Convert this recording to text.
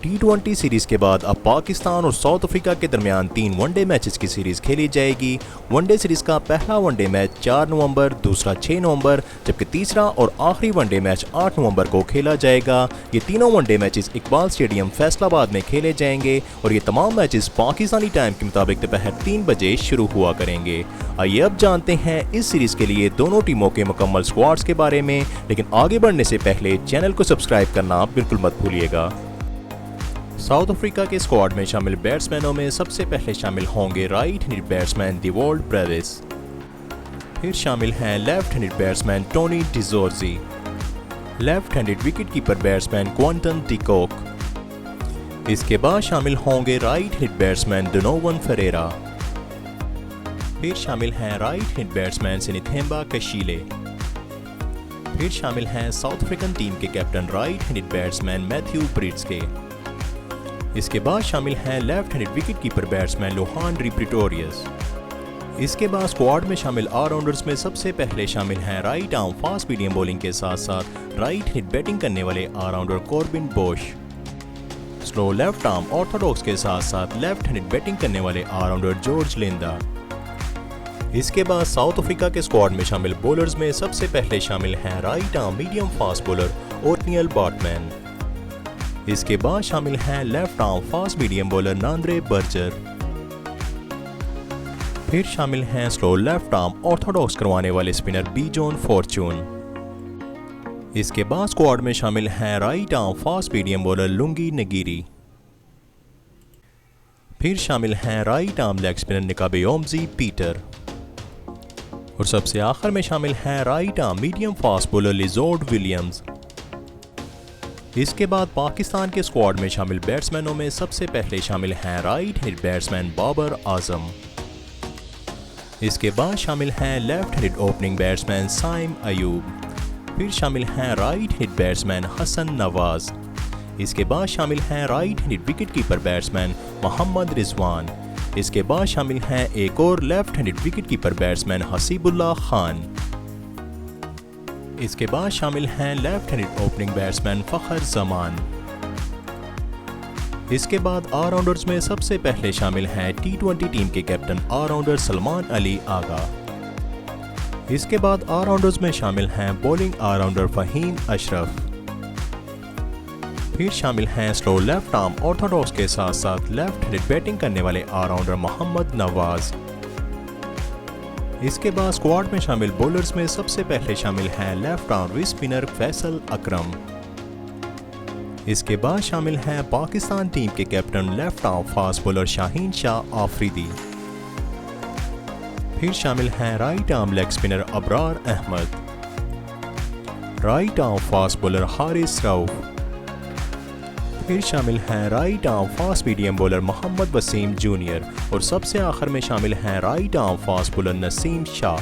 T20 series के बाद अब पाकिस्तान और साउथ अफ्रीका के दरमियान 3 वनडे मैचेस की सीरीज खेली जाएगी। वनडे सीरीज का पहला वनडे मैच 4 नवंबर, दूसरा 6 नवंबर, जबकि तीसरा और आखिरी वनडे मैच 8 नवंबर को खेला जाएगा। ये तीनों one day matches Iqbal stadium Faisalabad में खेले जाएंगे और ये तमाम मैचेस पाकिस्तानी टाइम के मुताबिक दोपहर 3 बजे शुरू हुआ करेंगे। आइए अब जानते हैं इस सीरीज के लिए दोनों टीमों के मुकम्मल स्क्वाड्स के बारे में, लेकिन आगे बढ़ने से पहले चैनल को सब्सक्राइब करना बिल्कुल मत भूलिएगा। साउथ अफ्रीका के स्क्वाड में शामिल बैट्समैनों में सबसे पहले शामिल होंगे right handed batsman Dewald Brevis, फिर शामिल हैं left handed batsman Tony de Zorzi, left handed wicket keeper batsman Quinton de Kock. इसके बाद शामिल होंगे right handed batsman Donovan Ferreira, फिर शामिल हैं right handed batsman Sinethemba Qeshile, फिर शामिल हैं साउथ अफ्रीकन टीम के captain right handed batsman Matthew Breetzke. इसके बाद शामिल हैं left handed wicket keeper batsman Lhuandre Pretorius. इसके बाद स्क्वाड में शामिल ऑलराउंडर्स में सबसे पहले शामिल हैं right arm fast medium bowling के साथ साथ राइट हैंड बैटिंग करने वाले allrounder Corbin Bosch, slow left arm Orthodox के साथ साथ लेफ्ट हैंडेड बैटिंग करने वाले ऑलराउंडर जॉर्ज लिंदा। इसके बाद साउथ अफ्रीका के स्क्वाड में शामिल बॉलर्स में सबसे पहले शामिल हैं right arm medium fast bowler Ottneil Baartman. इसके बाद शामिल हैं left arm fast medium bowler Nandre Burger, फिर शामिल हैं स्लो लेफ्ट आर्म ऑर्थोडॉक्स करवाने वाले स्पिनर बीजॉन फॉर्चून। इसके बाद स्क्वाड में शामिल हैं right arm fast medium bowler Lungi नगीरी, फिर शामिल हैं right arm leg spinner Nqabayomzi Peter, और सबसे आखिर में शामिल हैं right arm medium fast bowler Lizaad Williams. इसके बाद पाकिस्तान के स्क्वाड में शामिल बैट्समैनों में सबसे पहले शामिल हैं right handed batsman Babar Azam. इसके बाद शामिल हैं left handed opening batsman Saim Ayub, फिर शामिल हैं right handed batsman Hasan Nawaz. इसके बाद शामिल हैं right handed wicket keeper batsman Mohammad Rizwan. इसके बाद शामिल हैं एक और left handed wicket keeper batsman Haseebullah Khan. इसके बाद शामिल हैं left handed opening batsman Fakhar Zaman. इसके बाद ऑलराउंडर्स में सबसे पहले शामिल हैं T20 टीम के कैप्टन ऑलराउंडर सलमान अली आगा। इसके बाद ऑलराउंडर्स में शामिल हैं बॉलिंग ऑलराउंडर फहीम अशरफ, फिर शामिल हैं स्लो लेफ्ट आर्म ऑर्थोडॉक्स के साथ साथ लेफ्ट हैंडेड बैटिंग करने वाले ऑलराउंडर मोहम्मद नवाज। इसके बाद स्क्वाड में शामिल बॉलर्स में सबसे पहले शामिल हैं left arm wrist spinner Faisal Akram. इसके बाद शामिल हैं पाकिस्तान टीम के captain left arm fast bowler Shaheen Shah Afridi, फिर शामिल हैं right arm leg spinner Abrar Ahmed, right arm fast bowler Haris Rauf, फिर शामिल हैं right arm fast medium bowler Mohammad Wasim junior, और सबसे आखिर में शामिल हैं right arm fast bowler Naseem Shah.